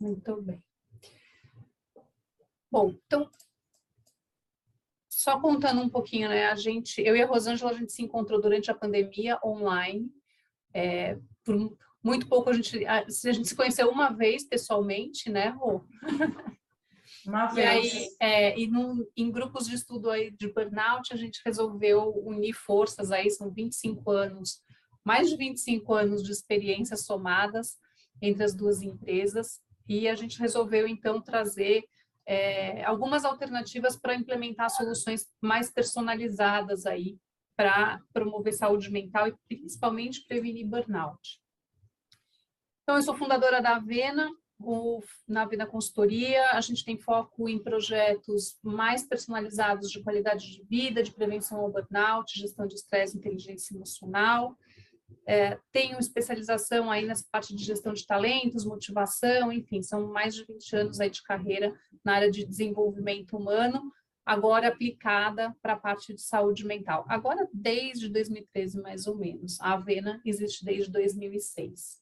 Muito bem. Bom, então, só contando um pouquinho, né? Eu e a Rosângela, a gente se encontrou durante a pandemia online. Por muito pouco a gente se conheceu uma vez pessoalmente, né, Rô? Uma E vez. aí, em grupos de estudo aí de burnout, a gente resolveu unir forças aí, são 25 anos, mais de 25 anos de experiências somadas entre as duas empresas, e a gente resolveu, então, trazer algumas alternativas para implementar soluções mais personalizadas aí, para promover saúde mental e principalmente prevenir burnout. Então, eu sou fundadora da Avena, na Avena Consultoria, a gente tem foco em projetos mais personalizados de qualidade de vida, de prevenção ao burnout, gestão de estresse e inteligência emocional. Tenho especialização aí nessa parte de gestão de talentos, motivação, enfim, são mais de 20 anos aí de carreira na área de desenvolvimento humano, agora aplicada para a parte de saúde mental. Agora, desde 2013, mais ou menos. A Avena existe desde 2006.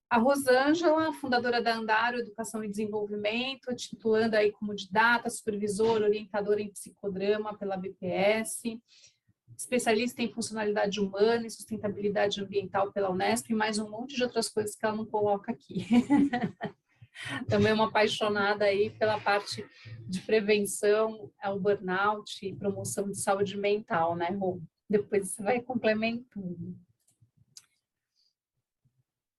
A Rosângela, fundadora da Andaro Educação e Desenvolvimento, titulando aí como didata, supervisora, orientadora em psicodrama pela BPS, especialista em funcionalidade humana e sustentabilidade ambiental pela Unesp, e mais um monte de outras coisas que ela não coloca aqui. Também uma apaixonada aí pela parte de prevenção ao burnout e promoção de saúde mental, né, Rô? Depois você vai complementando.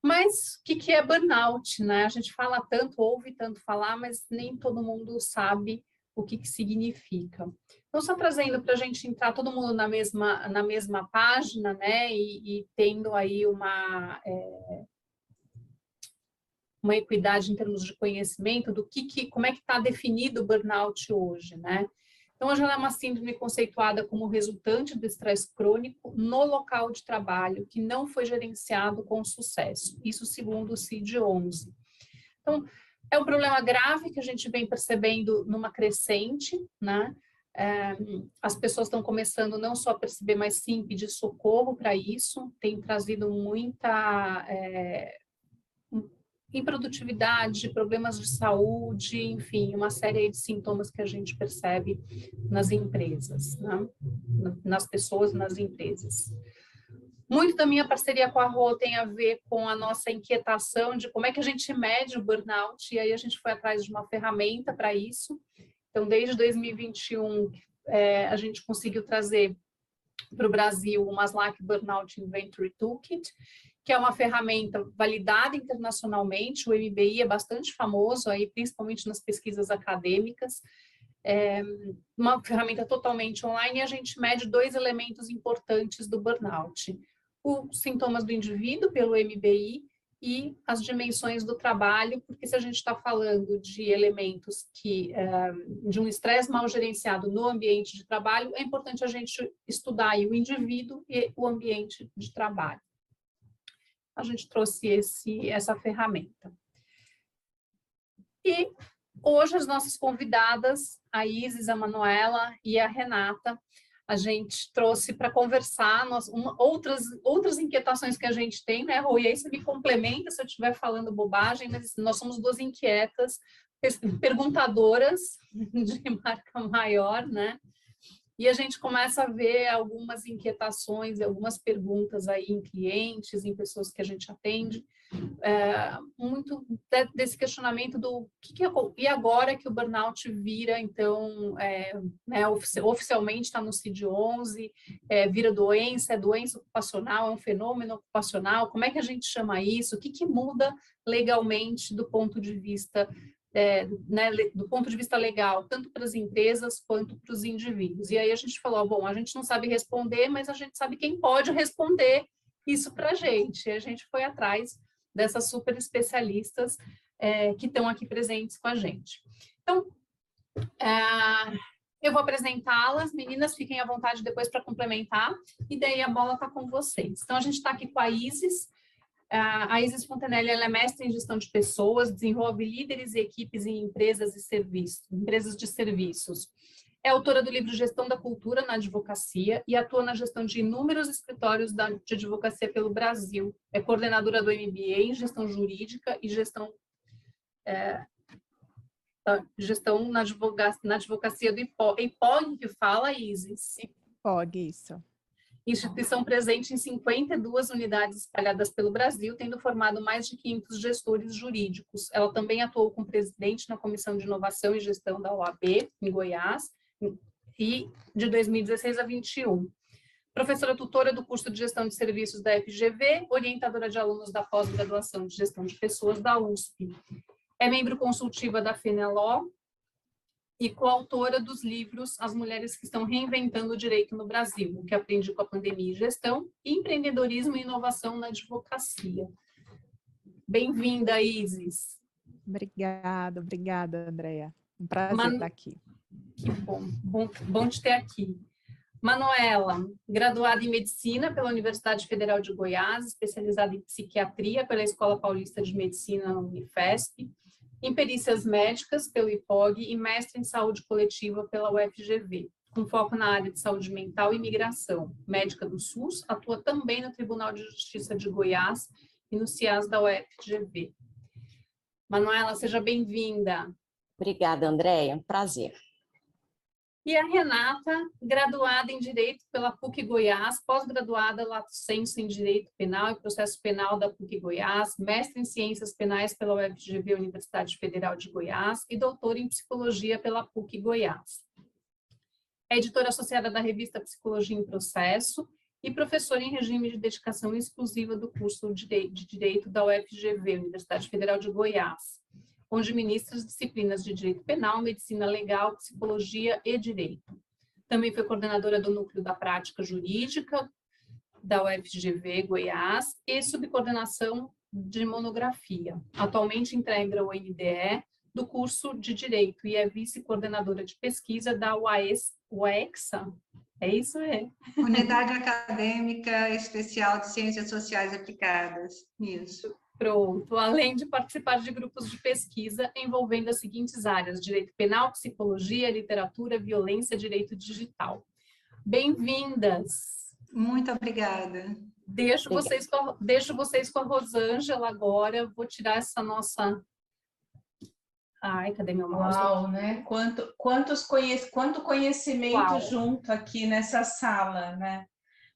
Mas o que é burnout, né? A gente fala tanto, ouve tanto falar, mas nem todo mundo sabe o que significa. Então, só trazendo para a gente entrar todo mundo na mesma página, né? E tendo aí uma equidade em termos de conhecimento do como é que está definido o burnout hoje, né? Então, hoje ela é uma síndrome conceituada como resultante do estresse crônico no local de trabalho que não foi gerenciado com sucesso. Isso segundo o CID-11. Então, é um problema grave que a gente vem percebendo numa crescente, né? As pessoas estão começando não só a perceber, mas sim pedir socorro para isso, tem trazido muita improdutividade, problemas de saúde, enfim, uma série de sintomas que a gente percebe nas empresas, né? Nas pessoas, nas empresas. Muito da minha parceria com a Rô tem a ver com a nossa inquietação de como é que a gente mede o burnout, e aí a gente foi atrás de uma ferramenta para isso. Então, desde 2021, a gente conseguiu trazer para o Brasil o Maslach Burnout Inventory Toolkit, que é uma ferramenta validada internacionalmente. O MBI é bastante famoso, aí, principalmente nas pesquisas acadêmicas. Uma ferramenta totalmente online, e a gente mede 2 elementos importantes do burnout: os sintomas do indivíduo pelo MBI e as dimensões do trabalho, porque se a gente está falando de elementos de um estresse mal gerenciado no ambiente de trabalho, é importante a gente estudar aí o indivíduo e o ambiente de trabalho. A gente trouxe essa ferramenta. E hoje as nossas convidadas, a Isis, a Manuela e a Renata, a gente trouxe para conversar outras inquietações que a gente tem, né, Rô? E aí você me complementa se eu estiver falando bobagem, mas nós somos 2 inquietas, perguntadoras de marca maior, né? E a gente começa a ver algumas inquietações, algumas perguntas aí em clientes, em pessoas que a gente atende, muito desse questionamento do e agora que o burnout vira, então, né, oficialmente está no CID-11, vira doença, é doença ocupacional, é um fenômeno ocupacional, como é que a gente chama isso? O que muda legalmente do ponto de vista né, do ponto de vista legal, tanto para as empresas quanto para os indivíduos. E aí a gente falou, bom, a gente não sabe responder, mas a gente sabe quem pode responder isso para a gente. E a gente foi atrás dessas super especialistas que estão aqui presentes com a gente. Então, eu vou apresentá-las, meninas, fiquem à vontade depois para complementar, e daí a bola está com vocês. Então, a gente está aqui com a Isis. A Isis Fontenelle, ela é mestre em gestão de pessoas, desenvolve líderes e equipes em empresas de serviços. É autora do livro Gestão da Cultura na Advocacia e atua na gestão de inúmeros escritórios de advocacia pelo Brasil. É coordenadora do MBA em Gestão Jurídica e Gestão gestão na advocacia do IPOG, que fala, Isis? IPOG, isso. Instituição presente em 52 unidades espalhadas pelo Brasil, tendo formado mais de 500 gestores jurídicos. Ela também atuou como presidente na Comissão de Inovação e Gestão da OAB, em Goiás, e de 2016 a 21. Professora tutora do curso de Gestão de Serviços da FGV, orientadora de alunos da pós-graduação de Gestão de Pessoas da USP. É membro consultiva da FENELO e coautora dos livros As Mulheres que Estão Reinventando o Direito no Brasil, o que aprendi com a pandemia e gestão, e empreendedorismo e inovação na advocacia. Bem-vinda, Isis. Obrigada, Andréia. Um prazer estar aqui. Que bom te ter aqui. Manuela, graduada em Medicina pela Universidade Federal de Goiás, especializada em Psiquiatria pela Escola Paulista de Medicina na Unifesp, em Perícias Médicas pelo IPOG e mestre em Saúde Coletiva pela UFGV, com foco na área de saúde mental e migração. Médica do SUS, atua também no Tribunal de Justiça de Goiás e no CIAS da UFGV. Manuela, seja bem-vinda. Obrigada, Andréia, um prazer. E a Renata, graduada em Direito pela PUC Goiás, pós-graduada lato sensu em Direito Penal e Processo Penal da PUC Goiás, mestre em Ciências Penais pela UFGV, Universidade Federal de Goiás, e doutora em Psicologia pela PUC Goiás. É editora associada da revista Psicologia em Processo e professora em regime de dedicação exclusiva do curso de Direito da UFGV, Universidade Federal de Goiás, onde ministra as disciplinas de Direito Penal, Medicina Legal, Psicologia e Direito. Também foi coordenadora do Núcleo da Prática Jurídica da UFGV Goiás e subcoordenação de monografia. Atualmente integra o NDE do curso de Direito e é vice-coordenadora de pesquisa da UEXA. É isso? Unidade Acadêmica Especial de Ciências Sociais Aplicadas. Isso. Pronto, além de participar de grupos de pesquisa envolvendo as seguintes áreas: direito penal, psicologia, literatura, violência, direito digital. Bem-vindas! Muito obrigada. Deixo vocês com a Rosângela agora, vou tirar essa nossa... Ai, cadê meu mouse? Uau, né? Quanto conhecimento Uau. Junto aqui nessa sala, né?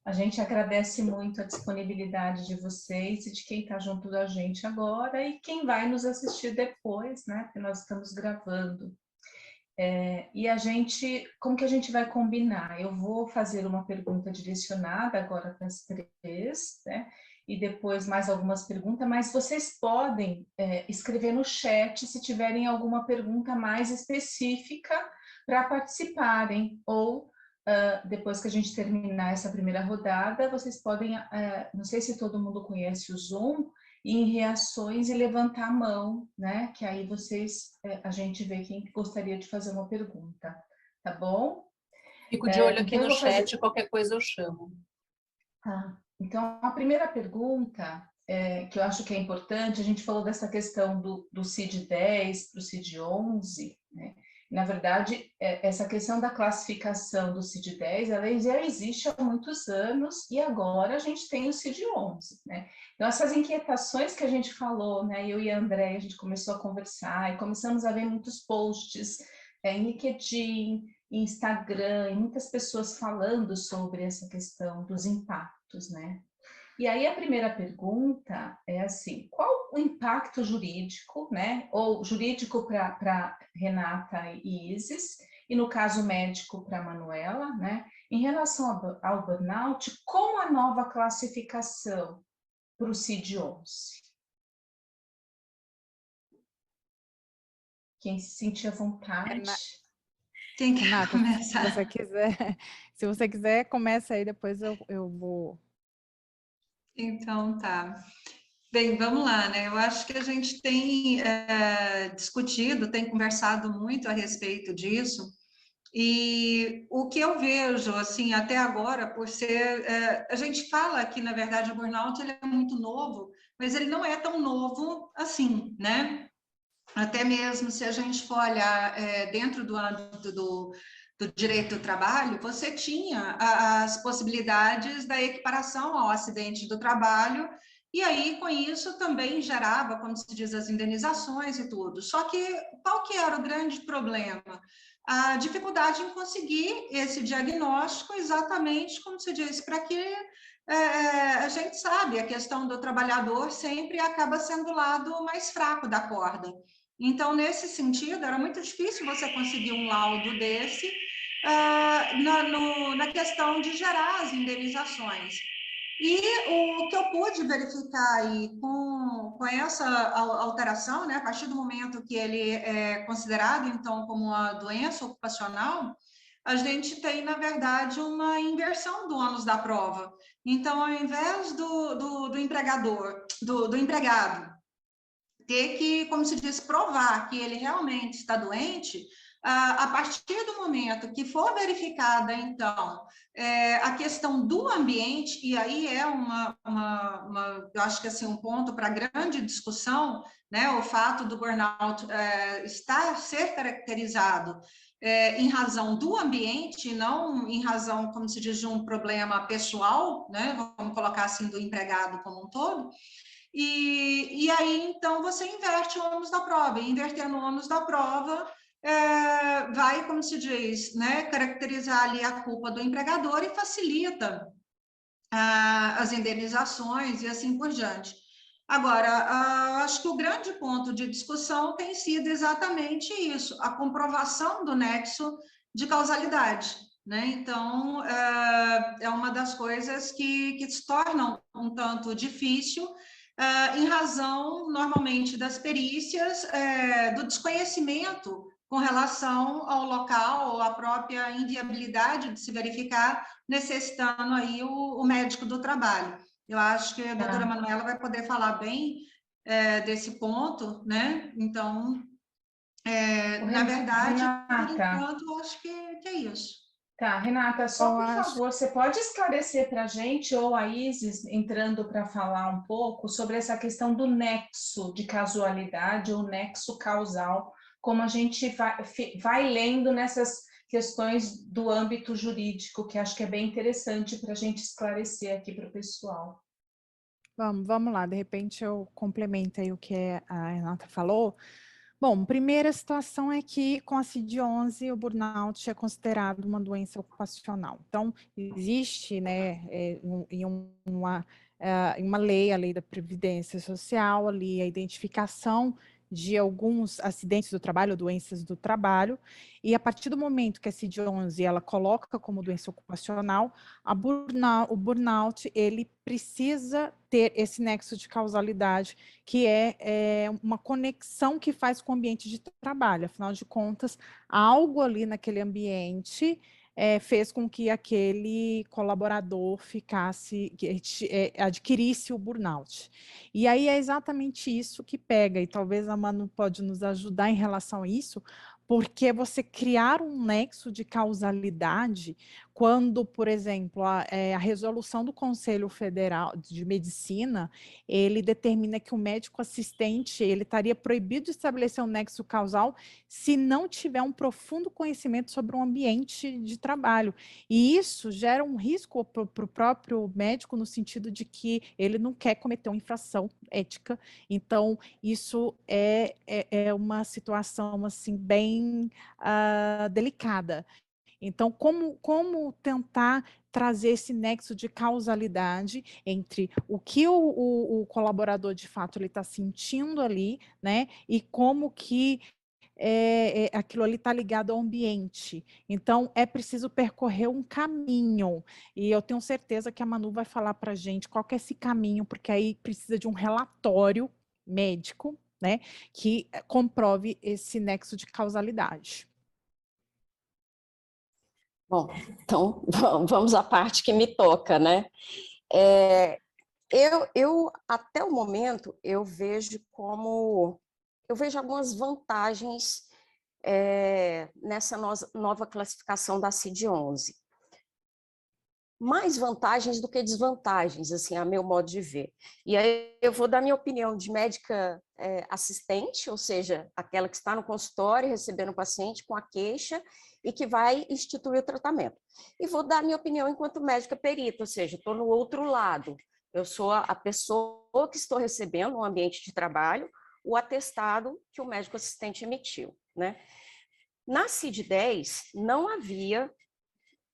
A gente agradece muito a disponibilidade de vocês e de quem está junto da gente agora e quem vai nos assistir depois, né? Porque nós estamos gravando. E a gente, como que a gente vai combinar? Eu vou fazer uma pergunta direcionada agora para as três, né? E depois mais algumas perguntas, mas vocês podem escrever no chat se tiverem alguma pergunta mais específica para participarem, ou depois que a gente terminar essa primeira rodada, vocês podem, não sei se todo mundo conhece o Zoom, ir em reações e levantar a mão, né? Que aí a gente vê quem gostaria de fazer uma pergunta, tá bom? Fico de olho aqui no chat, qualquer coisa eu chamo. Então, a primeira pergunta, que eu acho que é importante, a gente falou dessa questão do CID-10 para o CID-11, né? Na verdade, essa questão da classificação do CID-10, ela já existe há muitos anos e agora a gente tem o CID-11, né? Então, essas inquietações que a gente falou, né? Eu e a Andréia, a gente começou a conversar e começamos a ver muitos posts em LinkedIn, em Instagram, e muitas pessoas falando sobre essa questão dos impactos, né? E aí a primeira pergunta é assim, qual o impacto jurídico, né, ou jurídico para Renata e Isis, e no caso médico para Manuela, né, em relação ao burnout, com a nova classificação para o CID-11? Quem se sentir à vontade. Quem quer Renata, começar? se você quiser, começa aí, depois eu vou... Então, tá. Bem, vamos lá, né? Eu acho que a gente tem discutido, tem conversado muito a respeito disso, e o que eu vejo, assim, até agora, por ser... a gente fala que, na verdade, o burnout ele é muito novo, mas ele não é tão novo assim, né? Até mesmo se a gente for olhar dentro do âmbito do direito do trabalho, você tinha as possibilidades da equiparação ao acidente do trabalho e aí, com isso, também gerava, como se diz, as indenizações e tudo. Só que, qual que era o grande problema? A dificuldade em conseguir esse diagnóstico exatamente, como se diz, para que a gente sabe, a questão do trabalhador sempre acaba sendo o lado mais fraco da corda. Então, nesse sentido, era muito difícil você conseguir um laudo desse na questão de gerar as indenizações. E o que eu pude verificar aí com essa alteração, né, a partir do momento que ele é considerado, então, como uma doença ocupacional, a gente tem, na verdade, uma inversão do ônus da prova. Então, ao invés do empregado ter que, como se diz, provar que ele realmente está doente, a partir do momento que for verificada, então, a questão do ambiente, e aí é eu acho que assim, um ponto para grande discussão, né, o fato do burnout ser caracterizado em razão do ambiente, não em razão, como se diz, de um problema pessoal, né, vamos colocar assim, do empregado como um todo. E aí, então, você inverte o ônus da prova. E invertendo o ônus da prova, vai, como se diz, né, caracterizar ali a culpa do empregador e facilita as indenizações e assim por diante. Agora, acho que o grande ponto de discussão tem sido exatamente isso, a comprovação do nexo de causalidade. Né? Então, é uma das coisas que se tornam um tanto difícil, em razão, normalmente, das perícias, do desconhecimento com relação ao local ou à própria inviabilidade de se verificar, necessitando aí o médico do trabalho. Eu acho que a doutora Manuela vai poder falar bem desse ponto, né? Então, na verdade, por enquanto, eu acho que é isso. Tá, Renata, só por favor, você pode esclarecer para a gente, ou a Isis entrando para falar um pouco sobre essa questão do nexo de casualidade ou nexo causal, como a gente vai lendo nessas questões do âmbito jurídico, que acho que é bem interessante para a gente esclarecer aqui para o pessoal. Vamos lá, de repente eu complemento aí o que a Renata falou. Bom, primeira situação é que com a CID-11 o burnout é considerado uma doença ocupacional. Então, existe, né, em uma lei, a lei da Previdência Social, ali a identificação de alguns acidentes do trabalho, doenças do trabalho, e a partir do momento que a CID-11 ela coloca como doença ocupacional, o burnout ele precisa ter esse nexo de causalidade, que é uma conexão que faz com o ambiente de trabalho. Afinal de contas, algo ali naquele ambiente fez com que aquele colaborador adquirisse o burnout. E aí é exatamente isso que pega, e talvez a Manu pode nos ajudar em relação a isso, porque você criar um nexo de causalidade, quando, por exemplo, a resolução do Conselho Federal de Medicina, ele determina que o médico assistente, ele estaria proibido de estabelecer um nexo causal se não tiver um profundo conhecimento sobre o ambiente de trabalho. E isso gera um risco para o próprio médico, no sentido de que ele não quer cometer uma infração ética. Então, isso é uma situação, assim, bem delicada. Então, como tentar trazer esse nexo de causalidade entre o que o colaborador, de fato, ele está sentindo ali, né, e como que aquilo ali está ligado ao ambiente. Então, é preciso percorrer um caminho, e eu tenho certeza que a Manu vai falar para a gente qual que é esse caminho, porque aí precisa de um relatório médico, né, que comprove esse nexo de causalidade. Bom, então vamos à parte que me toca, né? Eu até o momento, eu vejo algumas vantagens nessa nova classificação da CID-11. Mais vantagens do que desvantagens, assim, a meu modo de ver. E aí eu vou dar minha opinião de médica assistente, ou seja, aquela que está no consultório recebendo o paciente com a queixa e que vai instituir o tratamento. E vou dar minha opinião enquanto médica perita, ou seja, estou no outro lado. Eu sou a pessoa que estou recebendo no ambiente de trabalho o atestado que o médico assistente emitiu, né? Na CID-10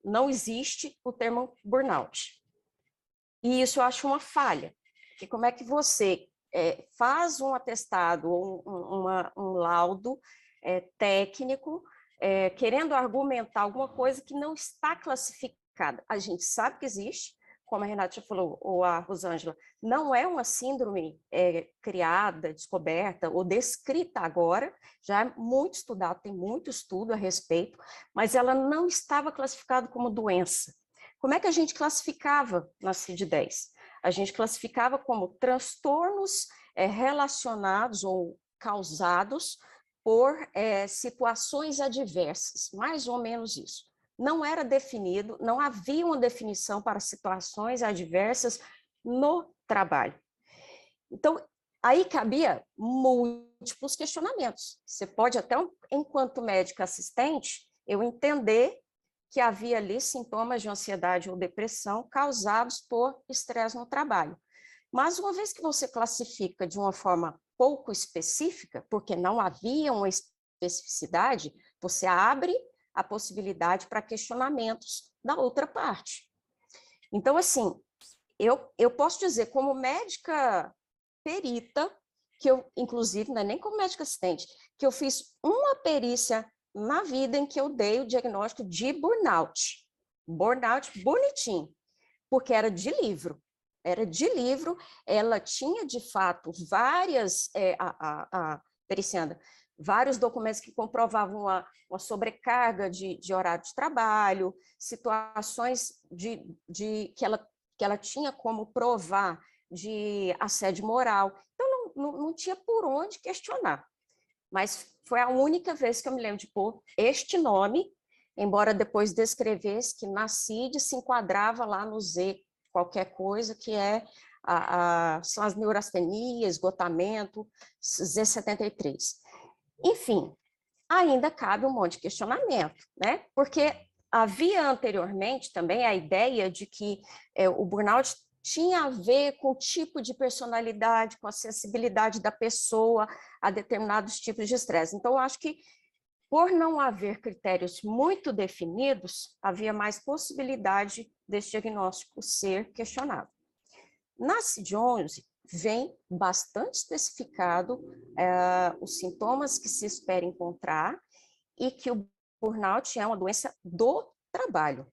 não existe o termo burnout. E isso eu acho uma falha. Porque como é que você faz um atestado, um laudo técnico, querendo argumentar alguma coisa que não está classificada? A gente sabe que existe, como a Renata já falou, ou a Rosângela, não é uma síndrome criada, descoberta ou descrita agora, já é muito estudado, tem muito estudo a respeito, mas ela não estava classificada como doença. Como é que a gente classificava na CID-10? A gente classificava como transtornos relacionados ou causados por situações adversas, mais ou menos isso. Não era definido, não havia uma definição para situações adversas no trabalho. Então, aí cabia múltiplos questionamentos. Você pode até, enquanto médico assistente, eu entender que havia ali sintomas de ansiedade ou depressão causados por estresse no trabalho. Mas uma vez que você classifica de uma forma pouco específica, porque não havia uma especificidade, você abre a possibilidade para questionamentos da outra parte. Então, assim, eu posso dizer, como médica perita, que eu, inclusive, não é nem como médica assistente, que eu fiz uma perícia na vida em que eu dei o diagnóstico de burnout. Burnout bonitinho, porque era de livro. Era de livro, ela tinha, de fato, várias, pericianda, vários documentos que comprovavam uma sobrecarga de horário de trabalho, situações que ela tinha como provar de assédio moral. Então, não tinha por onde questionar. Mas foi a única vez que eu me lembro de pôr este nome, embora depois descrevesse que na CID se enquadrava lá no Z, qualquer coisa, que são as neurastenias, esgotamento, Z73. Enfim, ainda cabe um monte de questionamento, né? Porque havia anteriormente também a ideia de que o burnout tinha a ver com o tipo de personalidade, com a sensibilidade da pessoa a determinados tipos de estresse. Então, eu acho que, por não haver critérios muito definidos, havia mais possibilidade desse diagnóstico ser questionado. Na CID-11, vem bastante especificado os sintomas que se espera encontrar e que o burnout é uma doença do trabalho.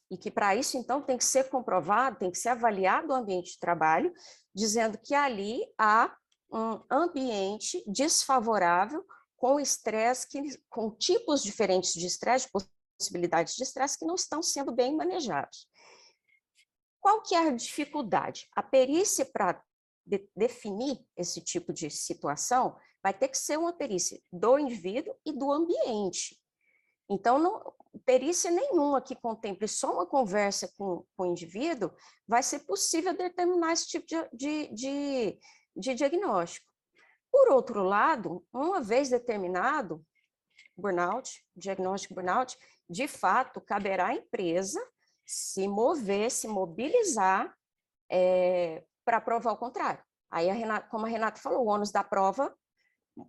E que para isso, então, tem que ser comprovado, tem que ser avaliado o ambiente de trabalho, dizendo que ali há um ambiente desfavorável com estresse, com tipos diferentes de estresse, possibilidades de estresse que não estão sendo bem manejados. Qual que é a dificuldade? A perícia para definir esse tipo de situação vai ter que ser uma perícia do indivíduo e do ambiente. Então, não, perícia nenhuma que contemple só uma conversa com o indivíduo vai ser possível determinar esse tipo de diagnóstico. Por outro lado, uma vez determinado burnout, diagnóstico burnout, de fato, caberá à empresa se mover, se mobilizar para provar o contrário. Aí, como a Renata falou, o ônus da prova,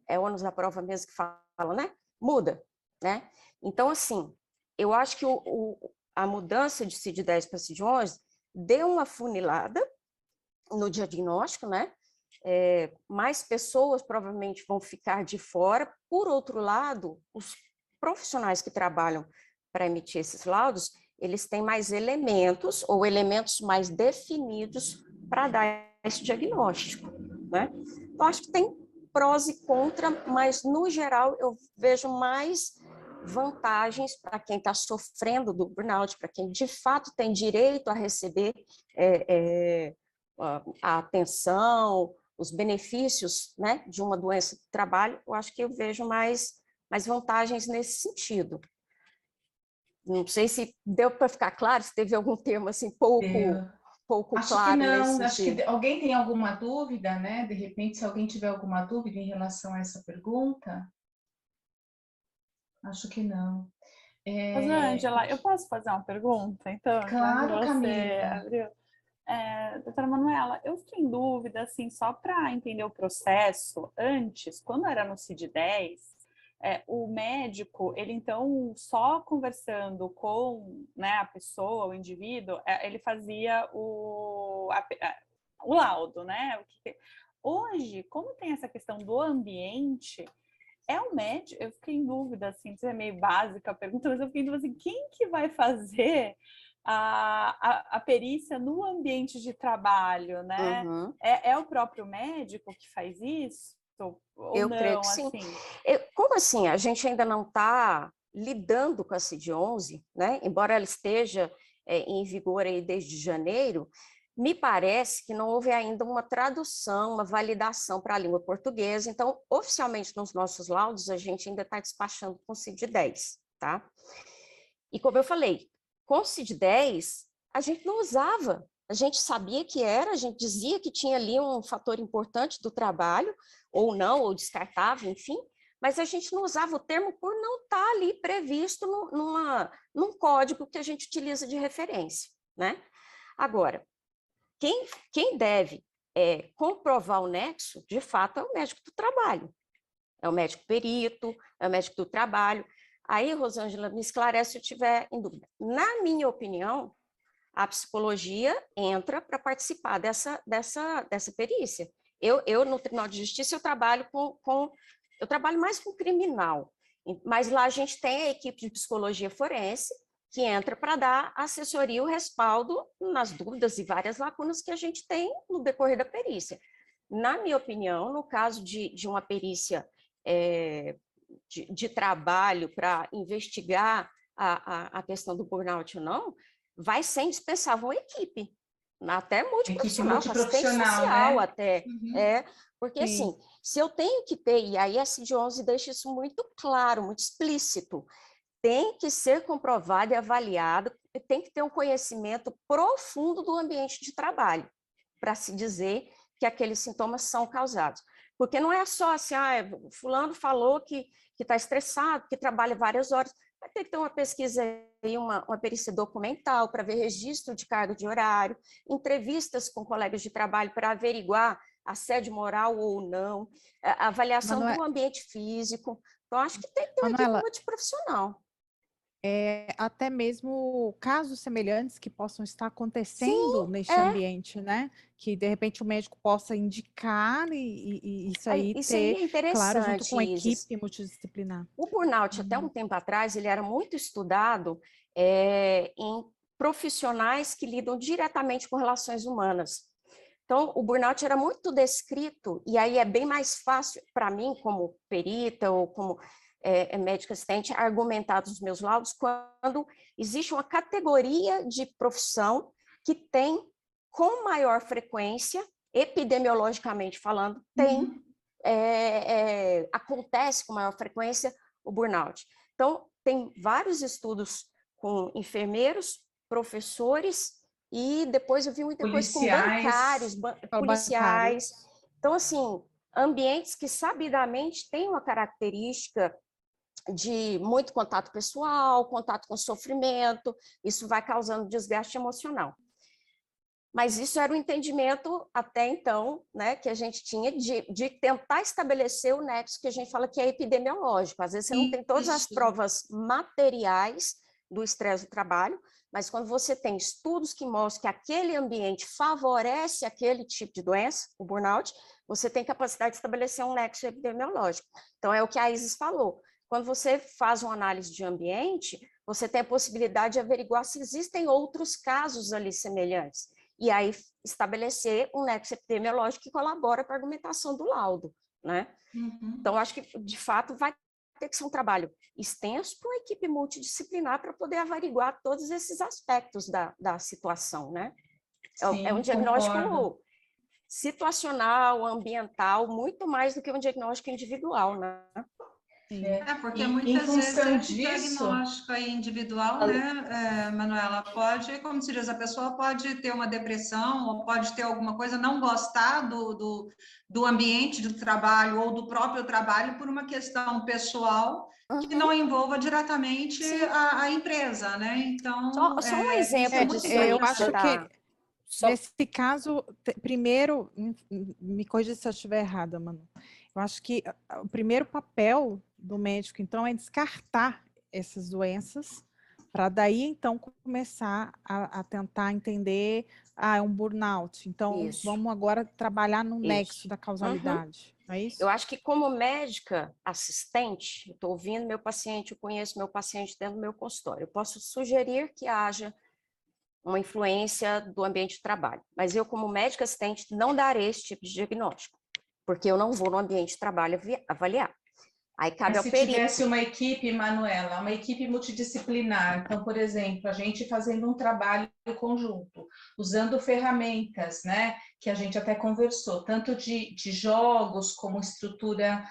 é o ônus da prova mesmo que fala, né? Muda, né? Então, assim, eu acho que a mudança de CID-10 para CID-11 deu uma funilada no diagnóstico, né? Mais pessoas provavelmente vão ficar de fora. Por outro lado, os profissionais que trabalham para emitir esses laudos, eles têm mais elementos ou elementos mais definidos para dar esse diagnóstico, né? Eu acho que tem prós e contra, mas no geral eu vejo mais vantagens para quem está sofrendo do burnout, para quem de fato tem direito a receber a atenção, os benefícios, né, de uma doença do trabalho. Eu acho que eu vejo mais vantagens nesse sentido. Não sei se deu para ficar claro, se teve algum termo assim pouco acho claro que não, nesse acho sentido. que alguém tem alguma dúvida, né? De repente, se alguém tiver alguma dúvida em relação a essa pergunta, acho que não. Rosângela, eu posso fazer uma pergunta, então? Claro, Já que você Camila. abriu. doutora Manuela, eu fiquei em dúvida, assim, só para entender o processo, antes, quando era no CID-10, o médico, ele então, só conversando com, né, a pessoa, o indivíduo, ele fazia o laudo, né? Hoje, como tem essa questão do ambiente, o médico, eu fiquei em dúvida, assim, isso é meio básica a pergunta, mas eu fiquei em dúvida, assim, quem que vai fazer a perícia no ambiente de trabalho, né? Uhum. É o próprio médico que faz isso? Ou eu não, creio que sim. assim? Como assim? A gente ainda não está lidando com a CID-11, né? Embora ela esteja em vigor aí desde janeiro, me parece que não houve ainda uma tradução, uma validação para a língua portuguesa. Então, oficialmente, nos nossos laudos, a gente ainda está despachando com CID-10, tá? E como eu falei, com o CID-10, a gente não usava. A gente sabia que era, a gente dizia que tinha ali um fator importante do trabalho, ou não, ou descartável, enfim, mas a gente não usava o termo por não estar ali previsto num código que a gente utiliza de referência, né? Agora, quem deve comprovar o nexo, de fato, é o médico do trabalho. É o médico perito, é o médico do trabalho. Aí, Rosângela, me esclarece se eu estiver em dúvida. Na minha opinião, a psicologia entra para participar dessa perícia. Eu, no Tribunal de Justiça, eu trabalho eu trabalho mais com criminal, mas lá a gente tem a equipe de psicologia forense, que entra para dar assessoria e o respaldo nas dúvidas e várias lacunas que a gente tem no decorrer da perícia. Na minha opinião, no caso de uma perícia de trabalho para investigar a questão do burnout ou não, vai ser indispensável uma equipe, até multiprofissional, assistente social, né? Até, porque assim, se eu tenho que ter, e aí a CID-11 deixa isso muito claro, muito explícito, tem que ser comprovado e avaliado, tem que ter um conhecimento profundo do ambiente de trabalho, para se dizer que aqueles sintomas são causados. Porque não é só assim, fulano falou que está estressado, que trabalha várias horas. Vai ter que ter uma pesquisa aí, uma perícia documental para ver registro de carga de horário, entrevistas com colegas de trabalho para averiguar assédio moral ou não, avaliação do ambiente físico. Então, acho que tem que ter uma equipe multiprofissional. Até mesmo casos semelhantes que possam estar acontecendo neste ambiente, né? Que, de repente, o médico possa indicar e isso aí ter, claro, junto com a equipe multidisciplinar. O burnout, até um tempo atrás, ele era muito estudado em profissionais que lidam diretamente com relações humanas. Então, o burnout era muito descrito, e aí é bem mais fácil para mim, como perita ou como médico assistente, argumentar nos meus laudos quando existe uma categoria de profissão que tem, com maior frequência, epidemiologicamente falando, acontece com maior frequência o burnout. Então, tem vários estudos com enfermeiros, professores, e depois eu vi com bancários, policiais. Então, assim, ambientes que sabidamente têm uma característica de muito contato pessoal, contato com sofrimento, isso vai causando desgaste emocional. Mas isso era o entendimento até então, né, que a gente tinha de tentar estabelecer o nexo que a gente fala que é epidemiológico. Às vezes você não tem todas as provas materiais do estresse do trabalho, mas quando você tem estudos que mostram que aquele ambiente favorece aquele tipo de doença, o burnout, você tem capacidade de estabelecer um nexo epidemiológico. Então, é o que a Isis falou. Quando você faz uma análise de ambiente, você tem a possibilidade de averiguar se existem outros casos ali semelhantes. E aí, estabelecer um nexo epidemiológico que colabora para a argumentação do laudo, né? Então, acho que, de fato, vai ter que ser um trabalho extenso para uma equipe multidisciplinar para poder averiguar todos esses aspectos da situação, né? Sim, é um diagnóstico concordo. situacional, ambiental, muito mais do que um diagnóstico individual, né? Porque muitas vezes esse diagnóstico aí individual, né, Manuela, pode, como se diz, a pessoa pode ter uma depressão ou pode ter alguma coisa, não gostar do ambiente do trabalho ou do próprio trabalho por uma questão pessoal que não envolva diretamente a empresa, né? Então, só um exemplo disso aí. Eu acho que Nesse caso, primeiro, me corrija se eu estiver errada, Manu. Eu acho que o primeiro papel do médico, então, é descartar essas doenças, para daí, então, começar a tentar entender, é um burnout. Então, vamos agora trabalhar no nexo da causalidade. É isso? Eu acho que como médica assistente, estou ouvindo meu paciente, eu conheço meu paciente dentro do meu consultório, eu posso sugerir que haja uma influência do ambiente de trabalho. Mas eu, como médica assistente, não darei esse tipo de diagnóstico, porque eu não vou no ambiente de trabalho avaliar. Aí cabe Mas ao se perito. tivesse uma equipe, Manuela, uma equipe multidisciplinar, então, por exemplo, a gente fazendo um trabalho conjunto, usando ferramentas, né, que a gente até conversou, tanto de jogos como estrutura,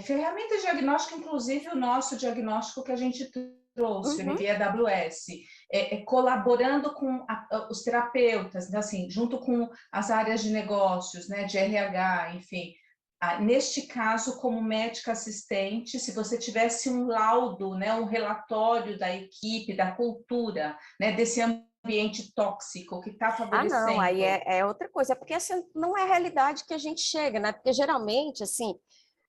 ferramentas de diagnóstico, inclusive o nosso diagnóstico que a gente trouxe, o MBAWS, colaborando com os terapeutas, né, assim, junto com as áreas de negócios, né, de RH, enfim. Neste caso, como médica assistente, se você tivesse um laudo, né, um relatório da equipe, da cultura, né, desse ambiente tóxico que está favorecendo... não, aí é outra coisa, porque assim, não é a realidade que a gente chega, né? Porque geralmente, assim,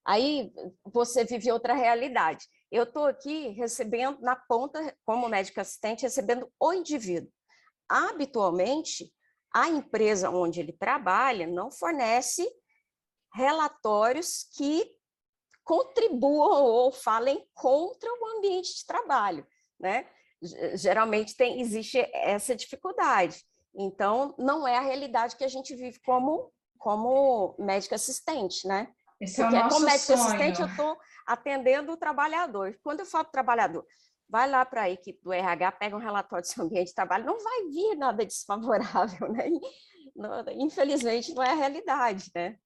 aí você vive outra realidade. Eu estou aqui recebendo, na ponta, como médica assistente, recebendo o indivíduo. Habitualmente, a empresa onde ele trabalha não fornece relatórios que contribuam ou falem contra o ambiente de trabalho, né? Geralmente existe essa dificuldade. Então, não é a realidade que a gente vive como médica assistente, né? Esse porque é o nosso como médica sonho. assistente eu estou atendendo o trabalhador. Quando eu falo trabalhador, vai lá para a equipe do RH, pega um relatório do seu ambiente de trabalho, não vai vir nada desfavorável, né? Infelizmente, não é a realidade, né?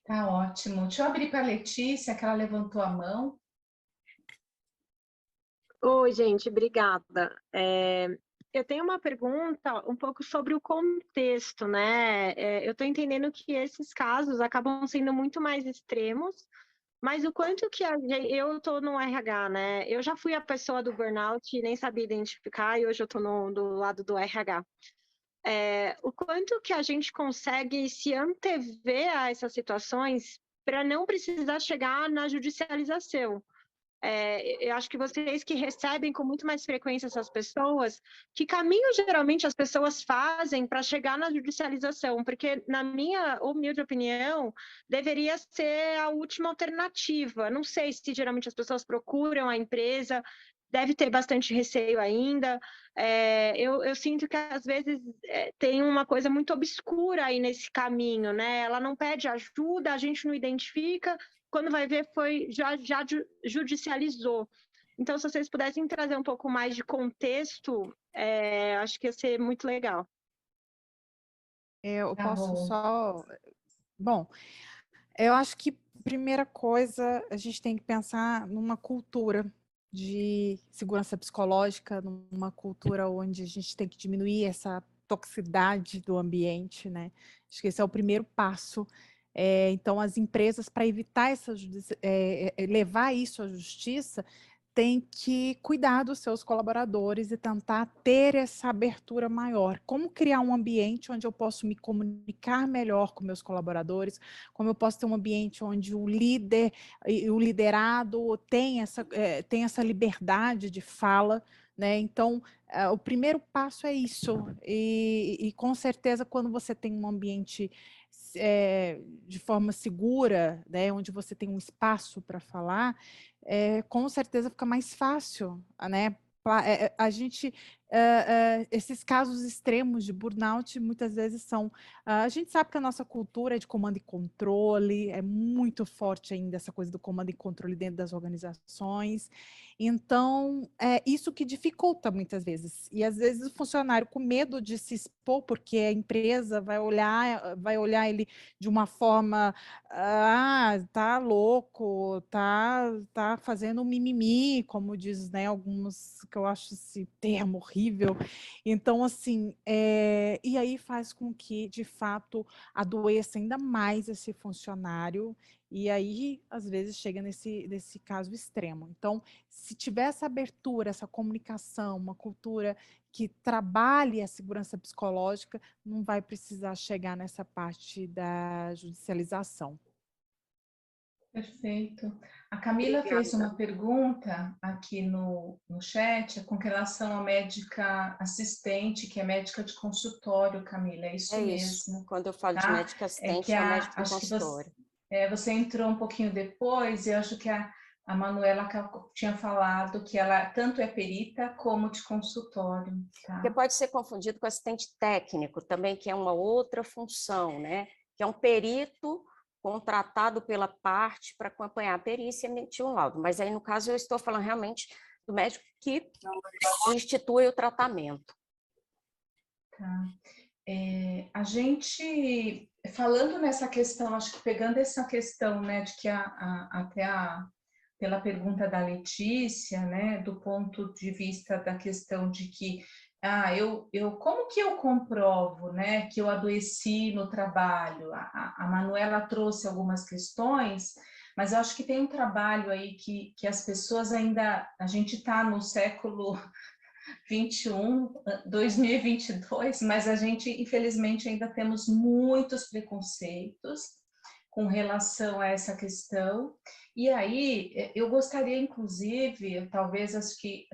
Tá ótimo. Deixa eu abrir para a Letícia, que ela levantou a mão. Oi, gente, obrigada. Eu tenho uma pergunta um pouco sobre o contexto, né? Eu estou entendendo que esses casos acabam sendo muito mais extremos, mas o quanto que eu estou no RH, né? Eu já fui a pessoa do burnout e nem sabia identificar, e hoje eu estou do lado do RH. O quanto que a gente consegue se antever a essas situações para não precisar chegar na judicialização. Eu acho que vocês que recebem com muito mais frequência essas pessoas, que caminho geralmente as pessoas fazem para chegar na judicialização? Porque, na minha humilde opinião, deveria ser a última alternativa. Não sei se geralmente as pessoas procuram a empresa, deve ter bastante receio ainda. Eu sinto que às vezes tem uma coisa muito obscura aí nesse caminho, né? Ela não pede ajuda, a gente não identifica, quando vai ver já judicializou. Então, se vocês pudessem trazer um pouco mais de contexto, acho que ia ser muito legal. Eu posso só... Bom, eu acho que, primeira coisa, a gente tem que pensar numa cultura de segurança psicológica, numa cultura onde a gente tem que diminuir essa toxicidade do ambiente, né? Acho que esse é o primeiro passo. Então, as empresas, para evitar levar isso à justiça, têm que cuidar dos seus colaboradores e tentar ter essa abertura maior. Como criar um ambiente onde eu posso me comunicar melhor com meus colaboradores, como eu posso ter um ambiente onde o líder e o liderado tem essa liberdade de fala, né? Então, o primeiro passo é isso. E com certeza, quando você tem um ambiente de forma segura, né, onde você tem um espaço para falar, com certeza fica mais fácil, né? A gente, esses casos extremos de burnout muitas vezes são, a gente sabe que a nossa cultura é de comando e controle, é muito forte ainda essa coisa do comando e controle dentro das organizações, então isso que dificulta muitas vezes, e às vezes o funcionário com medo de se expor, porque a empresa vai olhar ele de uma forma, tá louco, tá fazendo um mimimi, como diz, né, alguns, que eu acho esse termo horrível. Então, assim, e aí faz com que, de fato, adoeça ainda mais esse funcionário E aí, às vezes, chega nesse caso extremo. Então, se tiver essa abertura, essa comunicação, uma cultura que trabalhe a segurança psicológica, não vai precisar chegar nessa parte da judicialização. Perfeito. A Camila fez Obrigada. uma pergunta aqui no chat com relação à médica assistente, que é médica de consultório, Camila, é isso É isso. mesmo, Quando eu falo de tá? médica É que assistente, é o médico do acho que consultório. você entrou um pouquinho depois, e eu acho que a Manuela tinha falado que ela tanto é perita como de consultório, Porque tá? pode ser confundido com assistente técnico também, que é uma outra função, né? Que é um perito contratado pela parte para acompanhar a perícia e emitir um laudo. Mas aí, no caso, eu estou falando realmente do médico que institui o tratamento. Tá. A gente, falando nessa questão, acho que pegando essa questão, né, de que pela pergunta da Letícia, né, do ponto de vista da questão de que, como que eu comprovo, né, que eu adoeci no trabalho? A Manuela trouxe algumas questões, mas eu acho que tem um trabalho aí que as pessoas ainda, a gente está no século 21, 2022, mas a gente, infelizmente, ainda temos muitos preconceitos com relação a essa questão. E aí, eu gostaria, inclusive, talvez, acho que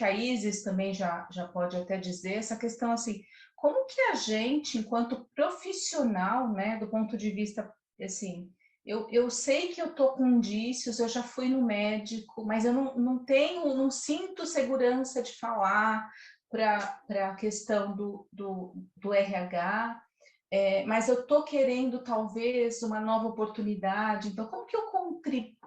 a Isis também já pode até dizer, essa questão assim, como que a gente, enquanto profissional, né, do ponto de vista, assim, eu sei que eu estou com indícios, eu já fui no médico, mas eu não sinto segurança de falar para a questão do RH, mas eu estou querendo talvez uma nova oportunidade. Então,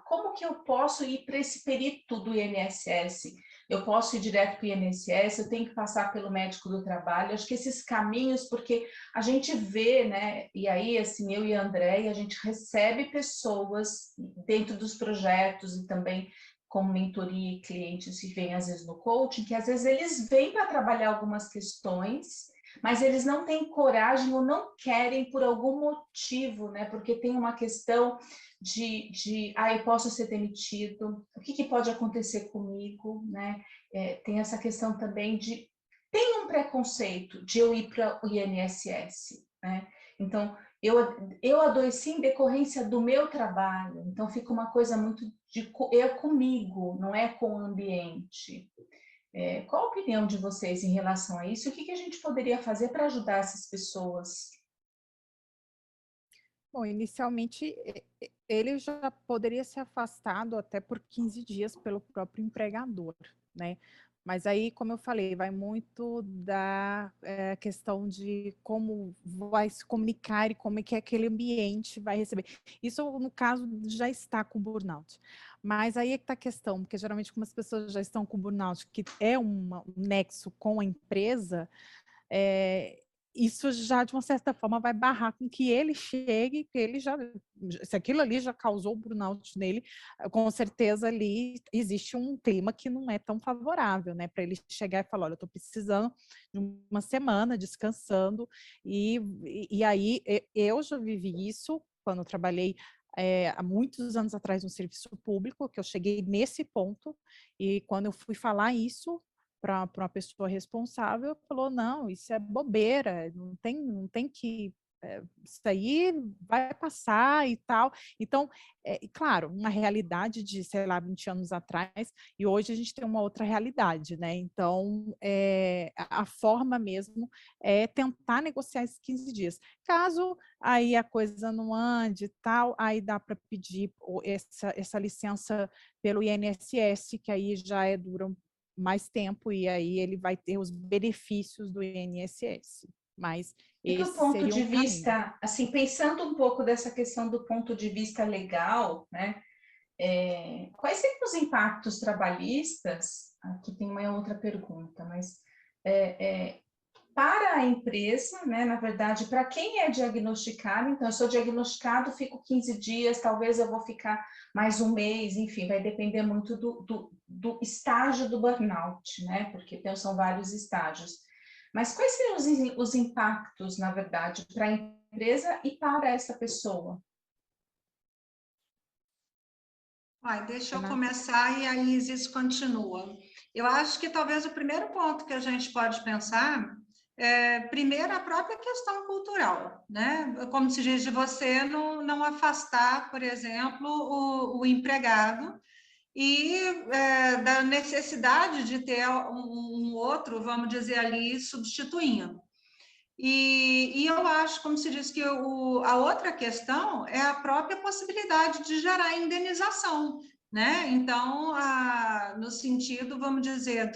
como que eu posso ir para esse perito do INSS? Eu posso ir direto para o INSS, eu tenho que passar pelo médico do trabalho, acho que esses caminhos, porque a gente vê, né, e aí, assim, eu e a Andréia, a gente recebe pessoas dentro dos projetos e também como mentoria e clientes que vêm às vezes no coaching, que às vezes eles vêm para trabalhar algumas questões, mas eles não têm coragem ou não querem por algum motivo, né, porque tem uma questão eu posso ser demitido, o que pode acontecer comigo, né? Tem essa questão também tem um preconceito de eu ir para o INSS, né? Então, eu adoeci em decorrência do meu trabalho, então fica uma coisa muito comigo, não é com o ambiente. Qual a opinião de vocês em relação a isso? O que a gente poderia fazer para ajudar essas pessoas? Bom, inicialmente ele já poderia ser afastado até por 15 dias pelo próprio empregador, né? Mas aí, como eu falei, vai muito da questão de como vai se comunicar e como é que aquele ambiente vai receber. Isso, no caso, já está com burnout. Mas aí é que está a questão, porque geralmente como as pessoas já estão com burnout, que é um nexo com a empresa, isso já, de uma certa forma, vai barrar com que ele chegue, que ele se aquilo ali já causou burnout nele, com certeza ali existe um clima que não é tão favorável, né, para ele chegar e falar, olha, eu estou precisando de uma semana descansando, e aí eu já vivi isso quando eu trabalhei há muitos anos atrás no serviço público, que eu cheguei nesse ponto, e quando eu fui falar isso para uma pessoa responsável, falou, não, isso é bobeira, não tem que, isso aí vai passar e tal. Então, claro, uma realidade de, sei lá, 20 anos atrás, e hoje a gente tem uma outra realidade, né? Então, a forma mesmo é tentar negociar esses 15 dias. Caso aí a coisa não ande e tal, aí dá para pedir essa licença pelo INSS, que aí já dura mais tempo, e aí ele vai ter os benefícios do INSS. Mas E do esse ponto seria de um caminho. vista, assim, pensando um pouco dessa questão do ponto de vista legal, né? Quais seriam os impactos trabalhistas? Aqui tem uma outra pergunta, mas para a empresa, né, na verdade, para quem é diagnosticado, então eu sou diagnosticado, fico 15 dias, talvez eu vou ficar mais um mês, enfim, vai depender muito do estágio do burnout, né, porque são vários estágios. Mas quais seriam os impactos, na verdade, para a empresa e para essa pessoa? Deixa eu começar e a Isis continua. Eu acho que talvez o primeiro ponto que a gente pode pensar é, primeiro, a própria questão cultural, né? Como se diz, de você não afastar, por exemplo, o empregado e da necessidade de ter um outro, vamos dizer ali, substituindo. E eu acho, como se diz, que a outra questão é a própria possibilidade de gerar indenização, né? Então, no sentido, vamos dizer,